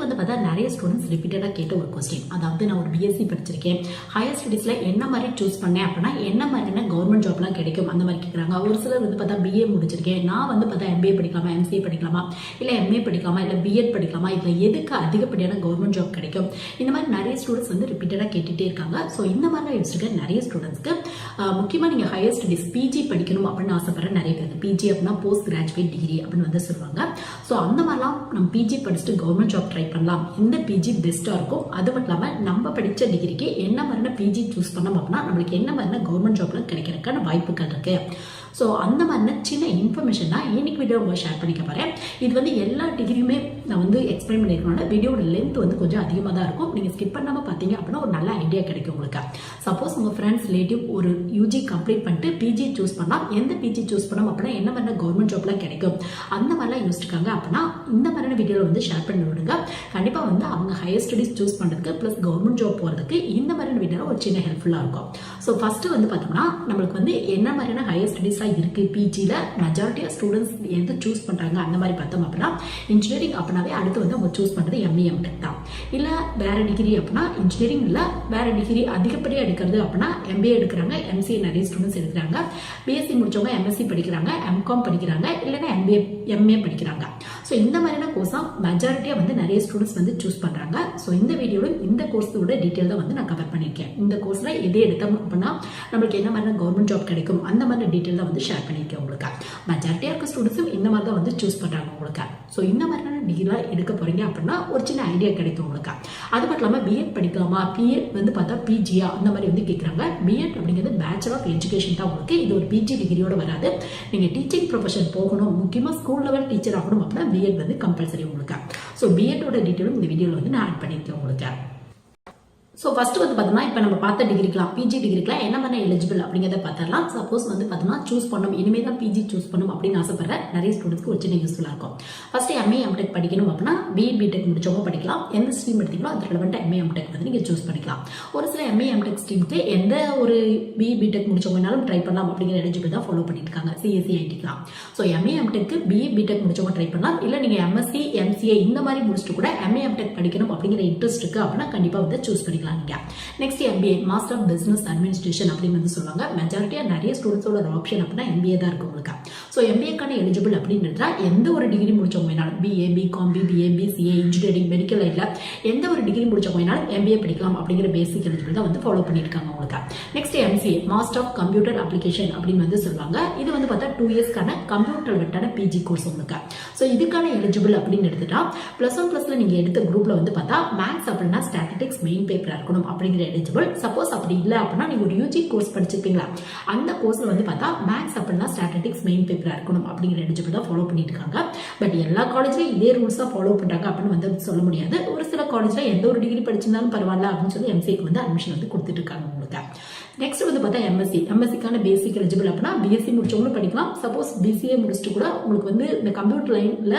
வந்து பார்த்தா நிறைய ஸ்டூடெண்ட்ஸ் ரிப்பீட்டடாக கேட்ட ஒரு கொஸ்டின், அதாவது நான் ஒரு பிஎஸ்சி படிச்சிருக்கேன், ஹையர் ஸ்டடீஸில் என்ன மாதிரி சூஸ் பண்ணேன் அப்படின்னா என்ன மாதிரியான கவர்மெண்ட் ஜாப்லாம் கிடைக்கும் அந்த மாதிரி கேட்குறாங்க. ஒரு சிலர் வந்து பார்த்தா பிஏ முடிச்சிருக்கேன், நான் வந்து பார்த்தா எம்பிஏ படிக்கலாமா, எம்சிஏ படிக்கலாமா, இல்லை எம்ஏ படிக்கலாமா, இல்லை பிஎட் படிக்கலாமா, இதில் எதுக்கு அதிகப்படியான கவர்மெண்ட் ஜாப் கிடைக்கும், இந்த மாதிரி நிறைய ஸ்டூடெண்ட்ஸ் வந்து ரிப்பீட்டடாக கேட்டுகிட்டே இருக்காங்க. ஸோ இந்த மாதிரிலாம் யோசிச்சிருக்க நிறைய ஸ்டூடெண்ட்ஸ்க்கு முக்கியமாக நீங்கள் ஹையர் ஸ்டடீஸ் பிஜி படிக்கணும் அப்படின்னு ஆசைப்படுற நிறைய பேர், பிஜி அப்படின்னா போஸ்ட் கிராஜுவேட் டிகிரி அப்படின்னு வந்து சொல்லுவாங்க. ஸோ அந்த மாதிரிலாம் நம்ம பிஜி படிச்சுட்டு கவர்மெண்ட் ஜாப் ட்ரை பண்ணலாம், இந்த பிஜி பெஸ்ட்டாக இருக்கும். அது மட்டும் இல்லாமல் நம்ம படித்த டிகிரிக்கு என்ன மாதிரியான பிஜி சூஸ் பண்ணோம் அப்படின்னா நம்மளுக்கு என்ன மாதிரியான கவர்மெண்ட் ஜாப்லாம் கிடைக்கிறதுக்கான வாய்ப்புகள் இருக்கு. ஸோ அந்த மாதிரியான சின்ன இன்ஃபர்மேஷன் தான் இன்னைக்கு வீடியோ உங்களை ஷேர் பண்ணிக்க போகிறேன். இது வந்து எல்லா டிகிரியுமே நான் வந்து எக்ஸ்பிளைன் பண்ணியிருக்கனால வீடியோட லென்த் வந்து கொஞ்சம் அதிகமாக தான் இருக்கும். நீங்கள் ஸ்கிப் பண்ணாமல் பார்த்தீங்க அப்படின்னா ஒரு நல்ல ஐடியா கிடைக்கும் உங்களுக்கு. சப்போஸ் உங்கள் ஃப்ரெண்ட்ஸ் ரிலேட்டிவ் ஒரு யூஜி கம்ப்ளீட் பண்ணிட்டு பிஜி சூஸ் பண்ணலாம், எந்த பிஜி சூஸ் பண்ணோம் அப்படின்னா என்ன மாதிரியான கவர்மெண்ட் ஜாப்லாம் கிடைக்கும் அந்த மாதிரிலாம் யோசிச்சிருக்காங்க அப்படின்னா இந்த மாதிரியான வீடியோவில் வந்து ஷேர் பண்ணி விடுங்க. கண்டிப்பாக வந்து அவங்க ஹையர் ஸ்டடீஸ் சூஸ் பண்ணுறதுக்கு ப்ளஸ் கவர்மெண்ட் ஜாப் போகிறதுக்கு இந்த மாதிரியான வீடியோவில் ஒரு சின்ன ஹெல்ப்ஃபுல்லாக இருக்கும். ஸோ ஃபர்ஸ்ட் வந்து பார்த்தோம்னா நம்மளுக்கு வந்து என்ன மாதிரியான ஹையர் ஸ்டடீஸ் இருக்கு, பிஜியில் மெஜாரிட்டியாக ஸ்டூடெண்ட்ஸ் எது சூஸ் பண்ணுறாங்க அந்த மாதிரி பார்த்தோம் அப்படின்னா இன்ஜினியரிங் அப்படின்னாவே அடுத்து வந்து அவங்க சூஸ் பண்ணுறது எம்ஏ எம்டெக் தான். இல்லை வேற டிகிரி அப்படின்னா இன்ஜினியரிங் இல்லை வேற டிகிரி அதிகப்படியாக எடுக்கிறது அப்படின்னா எம்பிஏ எடுக்கிறாங்க, எம்சிஏ நிறைய ஸ்டூடெண்ட்ஸ் எடுக்கிறாங்க, பிஎஸ்சி முடிச்சவங்க எம்எஸ்சி படிக்கிறாங்க, எம்காம் படிக்கிறாங்க, இல்லைன்னா எம்ஏ படிக்கிறாங்க. ஸோ இந்த மாதிரியான கோர்ஸாக மெஜாரிட்டியாக வந்து நிறைய ஸ்டூடெண்ட்ஸ் வந்து சூஸ் பண்ணுறாங்க. ஸோ இந்த வீடியோவில் இந்த கோர்ஸோட டீட்டெயில் தான் வந்து நான் கவர் பண்ணியிருக்கேன். இந்த கோர்ஸில் எதே எடுத்தோம் அப்படின்னா நம்மளுக்கு என்ன மாதிரியான கவர்மெண்ட் ஜாப் கிடைக்கும் அந்த மாதிரி டீட்டெயில் தான் வந்து ஷேர் பண்ணியிருக்கேன் உங்களுக்கு. மெஜாரிட்டியாக இருக்க ஸ்டூடெண்ட்ஸும் இந்த மாதிரி தான் வந்து சூஸ் பண்ணுறாங்க உங்களுக்கு. ஸோ இந்த மாதிரியான டிகிரிலாம் எடுக்க போகிறீங்க அப்படின்னா ஒரு சின்ன ஐடியா கிடைக்கும் உங்களுக்கு. அது மட்டும் இல்லாமல் பிஎட் படிக்கலாமா, பிஎட் வந்து பார்த்தா பிஜியா அந்த மாதிரி வந்து கேட்குறாங்க. பிஎட் அப்படிங்கிறது பேச்சுலர் ஆஃப் எஜுகேஷன் தான் உங்களுக்கு. இது ஒரு பிஜி டிகிரியோட வராது. நீங்கள் டீச்சிங் ப்ரொஃபஷன் போகணும், முக்கியமாக ஸ்கூல் லெவல் டீச்சர் ஆகணும் அப்படின்னா பிஎட் வந்து கம்பல்சரி உங்களுக்கு. ஸோ பிஎட்டோட டீட்டெயிலும் இந்த வீடியோவில் வந்து நான் ஆட் பண்ணியிருக்கேன் உங்களுக்கு. ஸோ ஃபர்ஸ்ட் வந்து பார்த்தோம்னா இப்போ நம்ம பார்த்த டிகிரிக்கலாம் பிஜி டிகிரிக்கலாம் என்ன மாதிரி எலிஜிபிள் அப்படிங்கிறத பார்த்துடலாம். சப்போஸ் வந்து பார்த்தோம்னா சூஸ் பண்ணணும், இனிமேல் தான் பிஜி சூஸ் பண்ணணும் அப்படின்னு ஆசைப்படுற நிறைய ஸ்டூடெண்ட்ஸ்க்கு ஒரு சின்ன யூஸ்ஃபுல்லாக இருக்கும். ஃபர்ஸ்ட் எம்ஏ எம்டெக் படிக்கணும் அப்படின்னா பிஎட் பிடெக் முடிச்சவங்க படிக்கலாம். எந்த ஸ்ட்ரீம் எடுத்தீங்களோ அது ரெலவெண்ட்டாக எம்ஏ எம்டெக் வந்து நீங்கள் சூஸ் பண்ணிக்கலாம். ஒரு சில எம்ஏ எம்டெக் ஸ்ட்ரீமுக்கு எந்த ஒரு பிஇ பிடெக் முடிச்சவங்கனாலும் ட்ரை பண்ணலாம் அப்படிங்கிற எலிஜிபிள் தான் ஃபாலோ பண்ணிட்டு இருக்காங்க சிஎஸ்சி ஐடிக்கலாம். So MA MTech BE BTech முடிச்சவங்க ட்ரை பண்ணலாம். இல்லை நீங்கள் எம்எஸ்சி எம்சிஏ இந்த மாதிரி முடிச்சுட்டு கூட எம்ஏ எம்டெக் படிக்கணும் அப்படிங்கிற இன்ட்ரெஸ்ட் இருக்கு அப்படின்னா கண்டிப்பாக வந்து சூஸ் பண்ணிக்கலாம் நீங்கள். Next MBA master of business administration அப்படின்னு வந்து சொல்லுவாங்க. மெஜாரிட்டியாக நிறைய ஸ்டூடெண்ட்ஸோட ஒரு ஆப்ஷன் அப்படின்னா எம்பிஏ தான் இருக்கும் உங்களுக்கு. ஸோ எம்பிஏக்கான எலிஜிபிள் அப்படின்னு எந்த ஒரு டிகிரி முடிச்சவங்க வேணாலும் BA BCom BBA BCA engineering medical லைனில் எந்த ஒரு டிகிரி முடிச்சவங்க வேணாலும் எம்பிஏ படிக்கலாம் அப்படிங்கிற பேசிக் எலிஜிபிள் தான் வந்து ஃபாலோ பண்ணியிருக்காங்க உங்களுக்கு. Next MCA master of computer application அப்படின்னு வந்து சொல்லுவாங்க. இது வந்து பார்த்தா 2 இயர்ஸ்க்கான கம்ப்யூட்டர் வெட்டான பிஜி கோர்ஸ் உங்களுக்கு. ஸோ இதுக்கான எலிஜிபிள் அப்படின்னு எடுத்துட்டா +1+ல நீங்கள் எடுத்த குரூப்ல வந்து பார்த்தா மேத்ஸ் அப்படின்னா ஸ்டாட்டிஸ்டிக்ஸ் மெயின் பேப்பராக இருக்கணும் அப்படிங்கிற எலிஜிபிள். சப்போஸ் அப்படி இல்லை அப்படின்னா நீங்க ஒரு யூஜி கோர்ஸ் படிச்சிருப்பீங்களா அந்த கோர்ஸ்ல வந்து பார்த்தா மேத்ஸ் அப்படின்னா ஸ்டாட்டிஸ்டிக்ஸ் மெயின் பேப்பரா இருக்கணும் அப்படிங்கிற எலிஜிபிள் தான் ஃபாலோ பண்ணிட்டு இருக்காங்க. பட் எல்லா காலேஜ்லயும் இதே ரூல்ஸ் தான் ஃபாலோ பண்றாங்க அப்படின்னு வந்து சொல்ல முடியாது. ஒரு சில காலேஜ்ல எந்த ஒரு டிகிரி படிச்சிருந்தாலும் பரவாயில்ல அப்படின்னு சொல்லி எம்சிக்கு வந்து அட்மிஷன் வந்து கொடுத்துட்டு இருக்காங்க உங்களுக்கு. நெக்ஸ்ட் வந்து பார்த்தா எம்எஸ்சிக்கான பேசிக் எலிஜிபிள் அப்படின்னா பிஎஸ்சி முடிச்சவங்களும் படிக்கலாம். சப்போஸ் பிசிஏ முடிச்சுட்டு கூட உங்களுக்கு வந்து இந்த கம்ப்யூட்டர் லைன்ல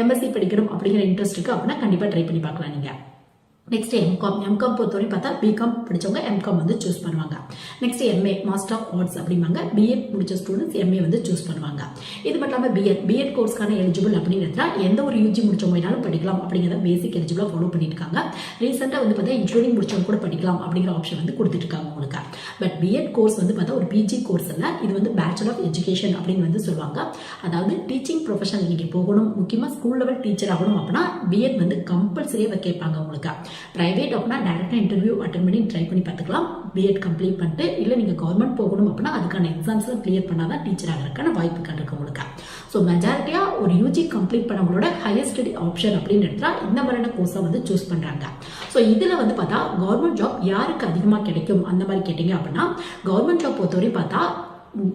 எம்எஸ்சி படிக்கணும் அப்படிங்கிற இன்ட்ரெஸ்ட் இருக்கு அப்படின்னா கண்டிப்பா ட்ரை பண்ணி பார்க்கலாம் நீங்க. நெக்ஸ்ட் எம்காம் பொறுத்தவரைக்கும் பார்த்தா பிகாம் படிச்சவங்க எம்காம் வந்து சூஸ் பண்ணுவாங்க. Next MA master of arts அப்படிம்பாங்க. பிஎட் முடிச்ச ஸ்டூடெண்ட்ஸ் எம்ஏ வந்து சூஸ் பண்ணுவாங்க. இது மட்டும் இல்லாமல் பிஎட் கோர்ஸ்க்கான எலிஜிபிள் அப்படிங்கிறதுல எந்த ஒரு யூஜி முடிச்சவங்க வேணாலும் படிக்கலாம் அப்படிங்கிறத பேசிக் எலிஜிபிளாக ஃபாலோ பண்ணிட்டு இருக்காங்க. ரீசெண்டாக வந்து பார்த்தா இன்ஜினியரிங் முடிச்சவங்க கூட படிக்கலாம் அப்படிங்கிற ஆப்ஷன் வந்து கொடுத்துட்டு இருக்காங்க உங்களுக்கு. பட் பிஎட் கோர்ஸ் வந்து பார்த்தா ஒரு பிஜி கோர்ஸ் இல்லை, இது வந்து பேச்சுலர் ஆஃப் எஜுகேஷன் அப்படின்னு வந்து சொல்லுவாங்க. அதாவது டீச்சிங் ப்ரொஃபஷன் நீங்கள் போகணும், முக்கியமாக ஸ்கூல் லெவல் டீச்சர் ஆகணும் அப்படின்னா பிஎட் வந்து கம்பல்சரியாக கேட்பாங்க உங்களுக்கு. பிரைவேட் அப்படின்னா டைரக்டா இன்டர்வியூ அட்டன் பண்ணி ட்ரை பண்ணி பார்த்துக்கலாம் பிஎட் கம்ப்ளீட் பண்ணிட்டு. இல்லை நீங்க கவர்மெண்ட் போகணும் அப்படின்னா அதுக்கான எக்ஸாம்ஸ்லாம் கிளியர் பண்ணாதான் டீச்சர் ஆகிறதுக்கான வாய்ப்புகள் இருக்கு உங்களுக்கு. ஸோ மெஜாரிட்டியா ஒரு யூஜி கம்ப்ளீட் பண்ணவங்களோட ஹையர் ஸ்டடி ஆப்ஷன் அப்படின்னு எடுத்தா இந்த மாதிரியான கோர்ஸை வந்து சூஸ் பண்றாங்க. ஸோ இதுல வந்து பார்த்தா கவர்மெண்ட் ஜாப் யாருக்கு அதிகமாக கிடைக்கும் அந்த மாதிரி கேட்டீங்க அப்படின்னா கவர்மெண்ட் ஜாப் பொறுத்தவரை பார்த்தா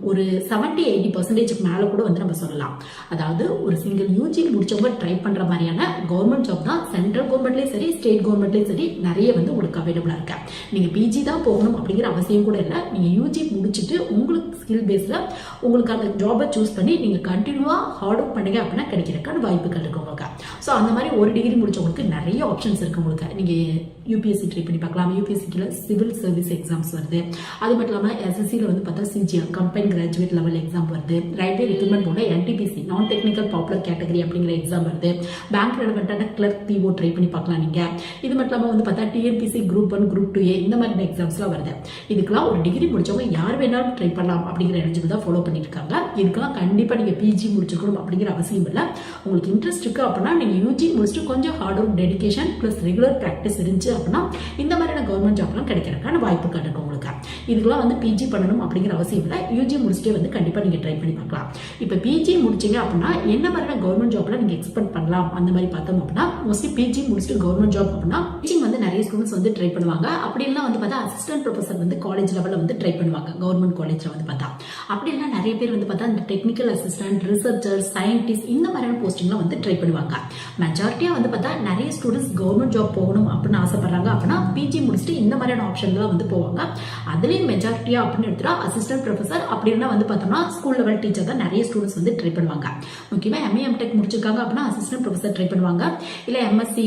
ஒரு 70-80% மேல கூட வந்து நம்ம சொல்லலாம். அதாவது ஒரு சிங்கிள் யூஜி முடிச்சவங்க ட்ரை பண்ற மாதிரியான கவர்மெண்ட் ஜாப் தான் சென்ட்ரல் கவர்மெண்ட்லயும் சரி ஸ்டேட் கவர்மெண்ட்லயும் சரி நிறைய வந்து உங்களுக்கு அவைலபிளா இருக்கு. நீங்க பிஜி தான் போகணும் அப்படிங்கிற அவசியம் கூட இல்லை. நீங்க யூஜி முடிச்சுட்டு உங்களுக்கு ஸ்கில் பேஸ்ல உங்களுக்கு அந்த ஜாபை சூஸ் பண்ணி நீங்க கண்டினியூவா ஹார்ட் ஒர்க் பண்ணீங்க அப்படின்னா கிடைக்கிறதுக்கான வாய்ப்புகள் இருக்கு உங்களுக்கு. ஸோ அந்த மாதிரி ஒரு டிகிரி முடிச்சவங்களுக்கு நிறைய ஆப்ஷன்ஸ் இருக்கு உங்களுக்கு. நீங்க யூபிஎஸ்சி ட்ரை பண்ணி பார்க்கலாம். யூபிஎஸ்சிக்குள்ள சிவில் சர்வீஸ் எக்ஸாம்ஸ் வருது. அது மட்டும் இல்லாமல் எஸ்எஸ்சியில் வந்து பார்த்தா CGL combine graduate level exam வருது. ரயில்வே ரெக்ரூட்மெண்ட் போர்டில் என்டிபிசி நான் டெக்னிக்கல் பாப்புலர் கேட்டகரி அப்படிங்கிற எக்ஸாம் வருது. பேங்க் ரெலவெண்டான கிளர்க் பிஓ ட்ரை பண்ணி பார்க்கலாம் நீங்க. இது மட்டும் இல்லாமல் வந்து பார்த்தா டிஎன்பிசி குரூப் 1 குரூப் 2A இந்த மாதிரி எக்ஸாம்ஸ்லாம் வருது. இதுக்கெல்லாம் ஒரு டிகிரி முடிச்சவங்க யார் வேணாலும் ட்ரை பண்ணலாம் அப்படிங்கிற எலிஜிபிள் தான் ஃபாலோ பண்ணிட்டு இருக்காங்க. இதுக்கெல்லாம் கண்டிப்பாக நீங்கள் பிஜி முடிச்சிருக்கணும் அப்படிங்கிற அவசியம் இல்லை. உங்களுக்கு இன்ட்ரெஸ்ட் இருக்கு அப்படின்னா நீங்கள் யூஜி முடிச்சுட்டு கொஞ்சம் hard work dedication plus regular practice இருந்துச்சு அப்படின்னா இந்த மாதிரியான கவர்மெண்ட் ஜாப்லாம் கிடைக்கிறதுக்கான வாய்ப்பு இருக்கு உங்களுக்கு. இதுக்கெல்லாம் வந்து பிஜி பண்ணணும் அப்படிங்கிற அவசியம் இல்லை. யூஜி முடிச்சுட்டே வந்து கண்டிப்பாக நீங்கள் ட்ரை பண்ணி பார்க்கலாம். இப்போ பிஜி முடிச்சிங்க அப்படின்னா என்ன மாதிரியான கவர்மெண்ட் ஜாப்ல நீங்கள் எக்ஸ்பெக்ட் பண்ணலாம் அந்த மாதிரி பார்த்தோம் அப்படின்னா மோஸ்ட்லி பிஜி முடிச்சுட்டு கவர்மெண்ட் ஜாப் அப்படின்னா டீச்சிங் வந்து நிறைய ஸ்டூடெண்ட்ஸ் வந்து ட்ரை பண்ணுவாங்க. அப்படின்னா வந்து பார்த்தா அசிஸ்டன்ட் ப்ரொஃபசர் வந்து காலேஜ் லெவலில் வந்து ட்ரை பண்ணுவாங்க கவர்மெண்ட் காலேஜில் வந்து பார்த்தா. அப்படின்னா நிறைய பேர் வந்து பார்த்தா இந்த டெக்னிக்கல் அசிஸ்டன்ட், ரிசர்ச்சர், சயின்டிஸ்ட் இந்த மாதிரியான போஸ்டிங்லாம் வந்து ட்ரை பண்ணுவாங்க. மெஜாரிட்டியாக வந்து பார்த்தா நிறைய ஸ்டூடெண்ட்ஸ் கவர்மெண்ட் ஜாப் போகணும் அப்படின்னு ஆசைப்படுறாங்க அப்படின்னா பிஜி முடிச்சுட்டு இந்த மாதிரியான ஆப்ஷன்லாம் வந்து போவாங்க. அதுலேயும் மெஜாரிட்டியா அப்படின்னு எடுத்துட்டா அசிஸ்டன்ட் ப்ரொஃபசர் அப்படின்னா வந்து பார்த்தோம்னா ஸ்கூல் லெவல் டீச்சர் தான் நிறைய ஸ்டூடெண்ட்ஸ் வந்து ட்ரை பண்ணுவாங்க. முக்கியமாக எம்ஏ எம்டெக் முடிச்சிருக்காங்க அப்படின்னா அசிஸ்டன்ட் ப்ரொஃபசர் ட்ரை பண்ணுவாங்க. இல்லை எம்எஸ்சி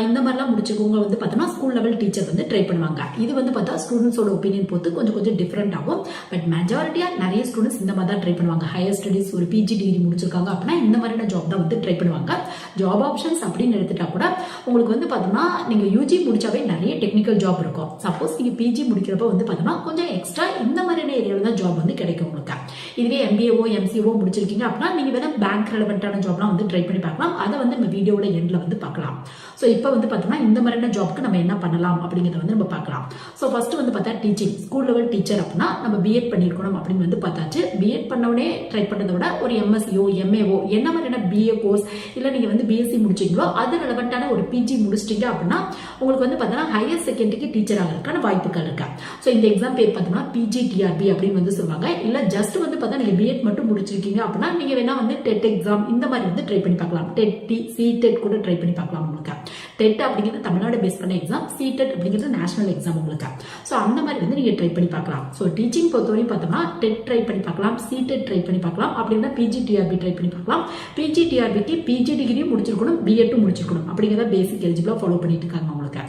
இந்த மாதிரிலாம் முடிச்சிருக்கவங்க வந்து பார்த்தோம்னா ஸ்கூல் லெவல் டீச்சர் வந்து ட்ரை பண்ணுவாங்க. இது வந்து பார்த்தா ஸ்டூடெண்ட்ஸோட ஒப்பீனியன் பொறுத்து கொஞ்சம் டிஃப்ரெண்ட் ஆகும். பட் மெஜாரிட்டியா நிறைய ஸ்டூடெண்ட்ஸ் இந்த மாதிரி தான் ட்ரை பண்ணுவாங்க. ஹையர் ஸ்டடிஸ் ஒரு பிஜி டிகிரி முடிச்சிருக்காங்க அப்படின்னா இந்த மாதிரியான ஜாப் தான் வந்து ட்ரை பண்ணுவாங்க. ஜாப் ஆப்ஷன்ஸ் அப்படின்னு எடுத்துட்டா கூட உங்களுக்கு வந்து பார்த்தோம்னா நீங்க யூஜி முடிச்சாவே நிறைய டெக்னிக்கல் ஜாப் இருக்கும். சப்போஸ் நீங்க பிஜி முடிக்கிறப்ப வந்து பார்த்தோம்னா கொஞ்சம் எக்ஸ்ட்ரா இந்த மாதிரியான ஏரியாவில் தான் ஜாப் வந்து கிடைக்கும் உங்களுக்கு. இதுவே எம்பிஏஓ எம்சிஓ முடிச்சிருக்கீங்க அப்படின்னா நீங்க வேணா பேங்க் ரெலவெண்டான ஜாப்லாம் வந்து ட்ரை பண்ணி பார்க்கலாம். அதை வந்து நம்ம வீடியோட எண்ட்ல வந்து பார்க்கலாம். ஸோ இப்போ வந்து பார்த்தோம்னா இந்த மாதிரியான ஜாப்க்கு நம்ம என்ன பண்ணலாம் அப்படிங்கிறத வந்து நம்ம பார்க்கலாம். ஸோ ஃபர்ஸ்ட் வந்து பார்த்தா டீச்சிங் ஸ்கூல் லெவல் டீச்சர் அப்படின்னா நம்ம பிஎட் பண்ணிருக்கணும் அப்படின்னு வந்து பார்த்தாச்சு. பிஎட் பண்ணவுடனே ட்ரை பண்ணதை விட ஒரு எம்எஸ்சிஓ எம்ஏஓ என்ன மாதிரியான பிஏ கோர்ஸ் இல்லை நீங்க வந்து பிஎஸ்சி முடிச்சீங்களோ அது ரெலவெண்டான ஒரு பிஜி முடிச்சிட்டீங்க அப்படின்னா உங்களுக்கு வந்து பார்த்தோம்னா ஹையர் செகண்டரிக்கு டீச்சர் ஆகிறதுக்கான வாய்ப்புகள் இருக்கு. ஸோ இந்த எக்ஸாம் பேர் பார்த்தோம்னா பிஜிடிஆர்பி அப்படின்னு வந்து சொல்லுவாங்க. இல்லை ஜஸ்ட் வந்து பார்த்தா நீங்க பிஎட் மட்டும் முடிச்சிருக்கீங்க அப்படின்னா நீங்க வேணா வந்து டெட் எக்ஸாம் இந்த மாதிரி வந்து ட்ரை பண்ணி பார்க்கலாம். டெட் சிடெட் கூட ட்ரை பண்ணி பார்க்கலாம் உங்களுக்கு. டெட் அப்படிங்கிறது தமிழ்நாடு பேஸ் பண்ண எக்ஸாம், சிடெட் அப்படிங்கிறது நேஷனல் எக்ஸாம் உங்களுக்கு. ஸோ அந்த மாதிரி வந்து நீங்க ட்ரை பண்ணி பார்க்கலாம். ஸோ டீச்சிங் பொறுத்தவரையும் பார்த்தோம்னா டெட் ட்ரை பண்ணி பார்க்கலாம், சிடெட் ட்ரை பண்ணி பார்க்கலாம், அப்படின்னா பிஜிடிஆர்பி ட்ரை பண்ணி பார்க்கலாம். பிஜிடிஆர்பிக்கு பிஜி டிகிரியும் முடிச்சிருக்கணும், பிஎட்டும் முடிச்சிருக்கணும் அப்படிங்கிறத பேசிக் எலிஜிபிளா ஃபாலோ பண்ணிட்டு இருக்காங்க உங்களுக்கு.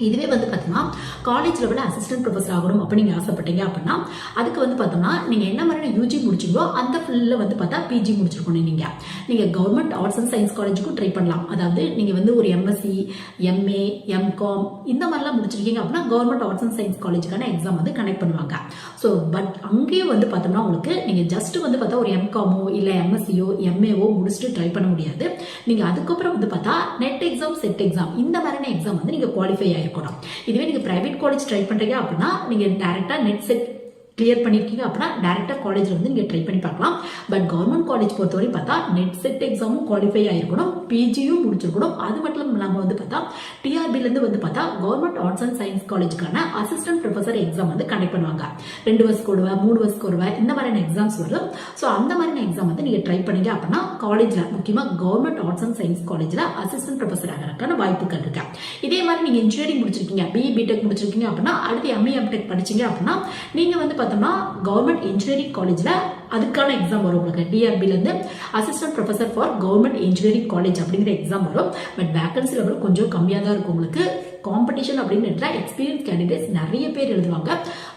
இதுவே வந்து பார்த்தோம்னா காலேஜ் லெவலில் அசிஸ்டன்ட் ப்ரொஃபஸர் ஆகணும் அப்படி நீங்கள் ஆசைப்பட்டீங்க அப்படின்னா அதுக்கு வந்து பார்த்தோம்னா நீங்கள் என்ன மாதிரியான யூஜி முடிச்சிங்களோ அந்த ஃபீல்டில் வந்து பார்த்தா பிஜி முடிச்சிருக்கணும். நீங்கள் கவர்மெண்ட் ஆர்ட்ஸ் அண்ட் சயின்ஸ் காலேஜுக்கும் ட்ரை பண்ணலாம். அதாவது நீங்கள் வந்து ஒரு எம்எஸ்சி, எம்ஏ, எம்காம் இந்த மாதிரிலாம் முடிச்சிருக்கீங்க அப்படின்னா கவர்மெண்ட் ஆர்ட்ஸ் அண்ட் சயின்ஸ் காலேஜுக்கான எக்ஸாம் வந்து கனெக்ட் பண்ணுவாங்க. ஸோ பட் அங்கேயும் வந்து பார்த்தோம்னா உங்களுக்கு நீங்கள் ஜஸ்ட் வந்து பார்த்தா ஒரு எம்காமோ இல்லை எம்எஸ்சியோ எம்ஏஓ முடிச்சுட்டு ட்ரை பண்ண முடியாது. நீங்கள் அதுக்கப்புறம் வந்து பார்த்தா நெட் எக்ஸாம், செட் எக்ஸாம் இந்த மாதிரியான எக்ஸாம் வந்து நீங்கள் குவாலிஃபை இருக்கணும். இதுவே நீங்க பிரைவேட் காலேஜ் ட்ரை பண்றீங்க அப்படின்னா நீங்க டைரக்டா நெட் செட் கிளியர் பண்ணிருக்கீங்க அப்படின்னா டைரக்டா காலேஜ்ல வந்து நீங்க ட்ரை பண்ணி பார்க்கலாம். பட் கவர்மெண்ட் காலேஜ் பொறுத்தவரை பார்த்தா நெட் செட் எக்ஸாமும் குவாலிஃபை ஆயிருக்கணும், பிஜியும் முடிச்சிருக்கணும். அது மட்டும் இல்லாம வந்து பார்த்தா டிஆர்பில இருந்து வந்து பார்த்தா கவர்மெண்ட் ஆர்ட்ஸ் அண்ட் சயின்ஸ் காலேஜுக்கான அசிஸ்டன்ட் ப்ரொஃபசர் எக்ஸாம் வந்து கண்டக்ட் பண்ணுவாங்க. 2 வருஷத்துக்கு ஒரு 3 வருஷத்துக்கு ஒரு இந்த மாதிரியான எக்ஸாம்ஸ் வரும். ஸோ அந்த மாதிரியான எக்ஸாம் வந்து நீங்க ட்ரை பண்ணீங்க அப்படின்னா காலேஜ்ல முக்கியமா கவர்மெண்ட் ஆர்ட்ஸ் அண்ட் சயின்ஸ் காலேஜ்ல அசிஸ்டன்ட் ப்ரொஃபசர் ஆகிறதுக்கான வாய்ப்புகள் இருக்கு. இதே மாதிரி நீங்க இன்ஜினியரிங் முடிச்சிருக்கீங்க, பிஇ பிடெக் முடிச்சிருக்கீங்க அப்படின்னா அடுத்து எம்ஏ எம்டெக் படிச்சீங்க அப்படின்னா நீங்க வந்து பார்த்தோம்னா கவர்மெண்ட் இன்ஜினியரிங் காலேஜ்ல அதுக்கான எக்ஸாம் வரும் உங்களுக்கு. டிஆர்பில இருந்து assistant professor for government engineering college அப்படிங்கிற எக்ஸாம் வரும். பட் வேகன்சி லெவல் கொஞ்சம் கம்மியா தான் இருக்கும் உங்களுக்கு. காம்படிஷன் அப்படின்னு எக்ஸ்பீரியன்ஸ் கேண்டிடேட்ஸ் நிறைய பேர் எழுதுவாங்க.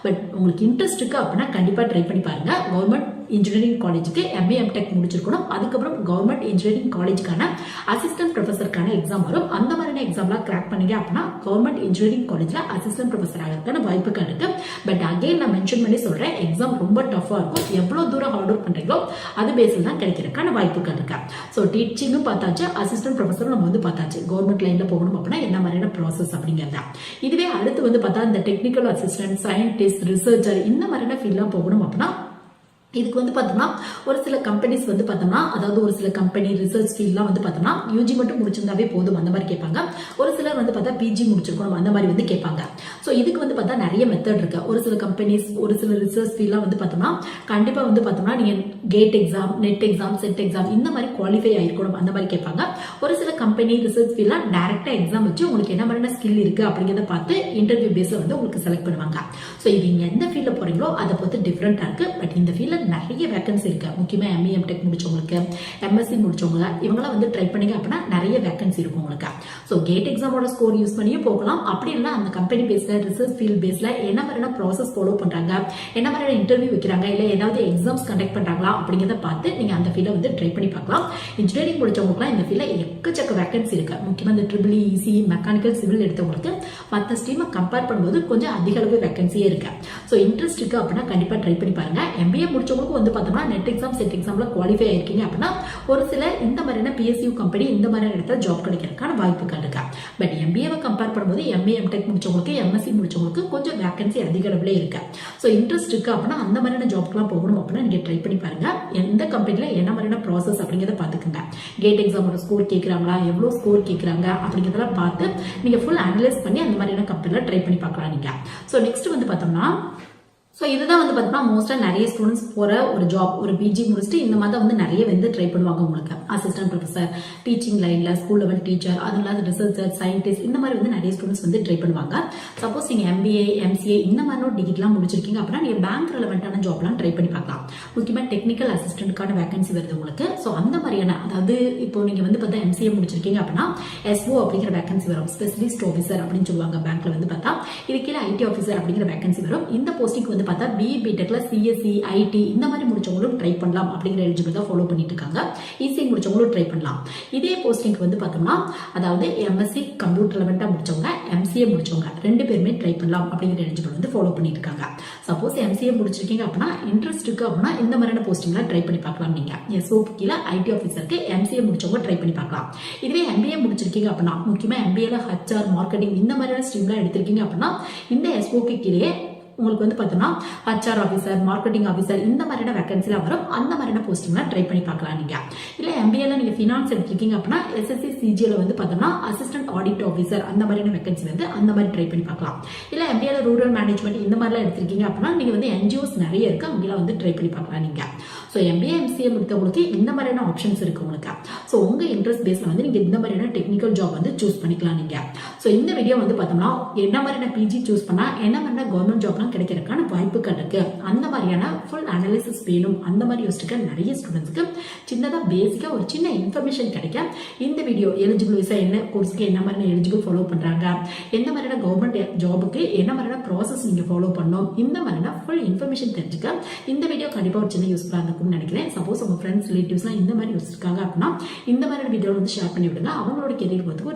பட் உங்களுக்கு இன்ட்ரெஸ்ட் இருக்கு அப்படின்னா கண்டிப்பா ட்ரை பண்ணி பாருங்க. கவர்மெண்ட் இன்ஜினியரிங் காலேஜுக்கு எம்ஏ எம்டெக் முடிச்சிருக்கணும். அதுக்கப்புறம் கவர்மெண்ட் இன்ஜினியரிங் காலேஜுக்கான அசிஸ்டன்ட் ப்ரொஃபசருக்கான எக்ஸாம் வரும். அந்த மாதிரியான எக்ஸாம்லாம் கிராக் பண்ணீங்க அப்படின்னா கவர்மெண்ட் இன்ஜினியரிங் காலேஜ்ல அசிஸ்டன்ட் ப்ரொஃபசர் ஆகிறதுக்கான வாய்ப்புகள் இருக்கு. பட் அகைன் நான் மென்ஷன் பண்ணி சொல்றேன், எக்ஸாம் ரொம்ப டஃபா இருக்கும். எவ்வளவு தூரம் ஹார்ட் ஒர்க் பண்றீங்களோ அது பேஸில் தான் கிடைக்கிறதுக்கான வாய்ப்புகள் இருக்கு. ஸோ டீச்சிங்கும் பார்த்தாச்சு, அசிஸ்டன்ட் ப்ரொஃபசரும் நம்ம வந்து பார்த்தாச்சு. கவர்மெண்ட் லைன்ல போகணும் அப்படின்னா என்ன மாதிரியான ப்ராசஸ் அப்படிங்கிறத. இதுவே அடுத்து வந்து பார்த்தா இந்த டெக்னிக்கல் அசிஸ்டன்ட், சயின்டிஸ்ட், ரிசர்ச்சர் இந்த மாதிரியான ஃபீல்ட்லாம் போகணும் அப்படின்னா இதுக்கு வந்து பார்த்தோம்னா ஒரு சில கம்பெனிஸ் வந்து பார்த்தோம்னா அதாவது ஒரு சில கம்பெனி ரிசர்ச் ஃபீல்ட்லாம் வந்து பார்த்தோம்னா யூஜி மட்டும் முடிச்சிருந்தாவே போதும் அந்த மாதிரி கேட்பாங்க. ஒரு சிலர் வந்து பார்த்தா பிஜி முடிச்சிருக்கணும் அந்த மாதிரி வந்து கேட்பாங்க. ஸோ இதுக்கு வந்து பார்த்தா நிறைய மெத்தட் இருக்கு. ஒரு சில கம்பெனிஸ், ஒரு சில ரிசர்ச் ஃபீல்ட்லாம் வந்து பார்த்தோம்னா கண்டிப்பாக வந்து பார்த்தோம்னா நீங்க GATE exam, NET exam, SET exam இந்த மாதிரி குவாலிஃபை ஆயிருக்கணும் அந்த மாதிரி கேட்பாங்க. ஒரு சில கம்பெனி ரிசர்ச் ஃபீல்ட்லாம் டைரக்டா எக்ஸாம் வச்சு உங்களுக்கு என்ன மாதிரியான ஸ்கில் இருக்கு அப்படிங்கிறத பார்த்து இன்டர்வியூ பேஸ்ல வந்து உங்களுக்கு செலக்ட் பண்ணுவாங்க. ஸோ இது நீங்க எந்த ஃபீல்ட்ல போறீங்களோ அதை பொறுத்து டிஃப்ரெண்டா இருக்கு. பட் இந்த ஃபீல்ட்ல நிறைய வேகன்சி இருக்கு. முக்கியமாக எம்இ எம்டெக் முடிச்சவங்களுக்கு, எம்எஸ்சி முடிச்சவங்க இவங்களாம் வந்து ட்ரை பண்ணிங்க அப்படின்னா நிறைய வேகன்சி இருக்கும் உங்களுக்கு. ஸோ கேட் எக்ஸாமோட ஸ்கோர் யூஸ் பண்ணியே போகலாம். அப்படி இல்லை அந்த கம்பெனி பேஸ்ல ரிசர்ச் ஃபீல்ட் பேஸ்ல என்ன மாதிரியான ப்ராசஸ் ஃபாலோ பண்றாங்க, என்ன மாதிரியான இன்டர்வியூ வைக்கிறாங்க, இல்லை ஏதாவது எக்ஸாம்ஸ் கண்டக்ட் பண்றாங்களா அப்படிங்கிறத பார்த்து நீங்க அந்த ஃபீல்டை வந்து ட்ரை பண்ணி பார்க்கலாம். இன்ஜினியரிங் முடிச்சவங்களுக்குலாம் இந்த ஃபீல்ட்ல எக்கச்சக்க வேகன்சி இருக்கு. முக்கியமாக இந்த ட்ரிபிள் இசி மெக்கானிக்கல் சிவில் எடுத்தவங்களுக்கு மற்ற ஸ்ட்ரீமை கம்பேர் பண்ணும்போது கொஞ்சம் அதிக அளவு வேகன்சியே இருக்கு. ஸோ இன்ட்ரெஸ்ட் இருக்கு அப்படின்னா கண்டிப்பா ட்ரை பண்ணி பாருங்க. எம்பிஏ முடிச்சவங்களுக்கு வந்து பார்த்தோம்னா நெட் எக்ஸாம் செட் எக்ஸாம்ல குவாலிஃபை ஆயிருக்கீங்க அப்படின்னா ஒரு சில இந்த மாதிரியான பிஎஸ்யூ கம்பெனி இந்த மாதிரியான இடத்துல ஜாப் கிடைக்கிறதுக்கான வாய்ப்புகள் இருக்கு. பட் எம்பிஏவை கம்பேர் பண்ணும்போது எம்ஏ எம்டெக் முடிச்சவங்களுக்கு, எம்எஸ்சி முடிச்சவங்களுக்கு கொஞ்சம் வேகன்சி அதிக அளவுல இருக்கு. ஸோ இன்ட்ரெஸ்ட் இருக்கு அப்படின்னா அந்த மாதிரியான ஜாப்க்குலாம் போகணும் அப்படின்னா நீங்க ட்ரை பண்ணி பாருங்க. எந்த கம்பெனில என்ன மாதிரியான ப்ராசஸ் அப்படிங்கிறத பார்த்துக்கோங்க. கேட் எக்ஸாமோட ஸ்கோர் கேட்குறாங்களா, எவ்வளோ ஸ்கோர் கேட்குறாங்க அப்படிங்கிறதெல்லாம் பார்த்து நீங்க ஃபுல் அனலைஸ் பண்ணி அந்த மாதிரியான கம்பெனில ட்ரை பண்ணி பார்க்கலாம் நீங்க. ஸோ நெக்ஸ்ட் வந்து பார்த்தோம்னா இதுதான் வந்து பார்த்தோம்னா மோஸ்டா நிறைய ஸ்டூடெண்ட்ஸ் போற ஒரு ஜாப். ஒரு பிஜி முடிச்சுட்டு இந்த மாதிரி வந்து நிறைய வந்து ட்ரை பண்ணுவாங்க. உங்களுக்கு அசிஸ்டன்ட் ப்ரொஃபசர், டீச்சிங் லைன்ல ஸ்கூல் லெவல் டீச்சர், அது இல்லாத ரிசர்ச்சர், சயின்டிஸ்ட் இந்த மாதிரி வந்து நிறைய ஸ்டூடெண்ட்ஸ் வந்து ட்ரை பண்ணுவாங்க. சப்போஸ் நீங்க எம்பிஏ, எம்சிஏ இந்த மாதிரி டிகிரிலாம் முடிச்சிருக்கீங்க அப்படின்னா நீங்க பேங்க் ரெலவெண்டான ஜாப்லாம் ட்ரை பண்ணி பார்க்கலாம். முக்கியமா டெக்னிக்கல் அசிஸ்டன்ட்கான வேகன்சி வருது உங்களுக்கு. ஸோ அந்த மாதிரியான அதாவது இப்போ நீங்க வந்து பார்த்தா எம்சிஏ முடிச்சிருக்கீங்க அப்படின்னா எஸ்ஓ அப்படிங்கிற வேகன்சி வரும். ஸ்பெஷலிஸ்ட் ஆஃபீஸர் அப்படின்னு சொல்லுவாங்க பேங்க்ல வந்து பார்த்தா. இது கீழே ஐடி ஆஃபீஸர் அப்படிங்கிற வேகன்சி வரும். இந்த போஸ்டிங் வந்து பார்த்தா பிஇ பிடெக்ல சிஎஸ்சி, ஐடி இந்த மாதிரி முடிச்சவங்களும் ட்ரை பண்ணலாம் அப்படிங்கிற எலிஜிபிள் தான் ஃபாலோ பண்ணிட்டு இருக்காங்க. இசி முடிச்சவங்களும் ட்ரை பண்ணலாம். இதே போஸ்டிங் வந்து பார்த்தோம்னா அதாவது எம்எஸ்சி கம்ப்யூட்டர் ரெலவெண்டா முடிச்சவங்க, எம்சிஏ முடிச்சவங்க ரெண்டு பேருமே ட்ரை பண்ணலாம் அப்படிங்கிற எலிஜிபிள் வந்து ஃபாலோ பண்ணிட்டு இருக்காங்க. சப்போஸ் எம்சிஏ முடிச்சிருக்கீங்க அப்படின்னா இன்ட்ரெஸ்ட் இருக்கு அப்படின்னா இந்த மாதிரியான போஸ்டிங்ல ட்ரை பண்ணி பார்க்கலாம் நீங்க. எஸ்ஓ கீழே ஐடி ஆஃபீஸருக்கு எம்சிஏ முடிச்சவங்க ட்ரை பண்ணி பார்க்கலாம். இதுவே எம்பிஏ முடிச்சிருக்கீங்க அப்படின்னா முக்கியமா எம்பிஏல ஹச்ஆர், மார்க்கெட்டிங் இந்த மாதிரியான ஸ்ட்ரீம்லாம் எடுத்திருக்கீங்க அப்படின்னா இந்த எஸ்ஓக்கு கீழே உங்களுக்கு வந்து பார்த்தோம்னா ஹச்ஆர் ஆஃபீஸர், மார்க்கெட்டிங் ஆஃபீஸர் இந்த மாதிரியான வேகன்சிலாம் வரும். அந்த மாதிரியான போஸ்டிங்லாம் ட்ரை பண்ணி பார்க்கலாம் நீங்க. இல்லை எம்பிஏல நீங்க ஃபினான்ஸ் எடுத்திருக்கீங்க அப்படின்னா எஸ்எஸ்சி சிஜிஎல வந்து பார்த்தோம்னா அசிஸ்டன்ட் ஆடிட் ஆஃபீஸர் அந்த மாதிரியான வேகன்சி வந்து அந்த மாதிரி ட்ரை பண்ணி பார்க்கலாம். இல்லை எம்பிஏல ரூரல் மேனேஜ்மெண்ட் இந்த மாதிரிலாம் எடுத்திருக்கீங்க அப்படின்னா நீங்க வந்து என்ஜிஓஸ் நிறைய இருக்கு, அங்கெல்லாம் வந்து ட்ரை பண்ணி பார்க்கலாம் நீங்க. ஸோ எம்பிஏ, எம்சிஏ முடித்தவங்களுக்கு இந்த மாதிரியான ஆப்ஷன்ஸ் இருக்கு உங்களுக்கு. ஸோ உங்க இன்ட்ரெஸ்ட் பேஸ்ல வந்து நீங்க இந்த மாதிரியான டெக்னிக்கல் ஜாப் வந்து சூஸ் பண்ணிக்கலாம் நீங்க. ஸோ இந்த வீடியோ வந்து பார்த்தோம்னா என்ன மாதிரியான பிஜி சூஸ் பண்ணா என்ன மாதிரியான கவர்மெண்ட் ஜாப்லாம் கிடைக்கிறதுக்கான வாய்ப்புகள் இருக்கு, அந்த மாதிரியான ஃபுல் அனாலிசிஸ் வேணும் அந்த மாதிரி யோசிச்சுக்க நிறைய ஸ்டூடெண்ட்ஸ்க்கு சின்னதாக பேசிக்காக ஒரு சின்ன இன்ஃபர்மேஷன் கிடைக்க இந்த வீடியோ எலிஜிபிள் வைஸா என்ன கோர்ஸ்க்கு என்ன மாதிரியான எலிஜிபிள் ஃபாலோ பண்றாங்க, எந்த மாதிரியான கவர்மெண்ட் ஜாபுக்கு என்ன மாதிரியான ப்ராசஸ் நீங்க ஃபாலோ பண்ணணும், இந்த மாதிரியான ஃபுல் இன்ஃபர்மேஷன் தெரிஞ்சுக்க இந்த வீடியோ கண்டிப்பாக ஒரு சின்ன யூஸ்ஃபுல்லாக இருக்கும்னு நினைக்கிறேன். சப்போஸ் உங்க ஃப்ரெண்ட்ஸ் ரிலேட்டிவ்ஸ்லாம் இந்த மாதிரி யோசிச்சிருக்காங்க அப்படின்னா இந்த மாதிரியான வீடியோ வந்து ஷேர் பண்ணி விடுங்க. அவங்களோட கெரியர் வந்து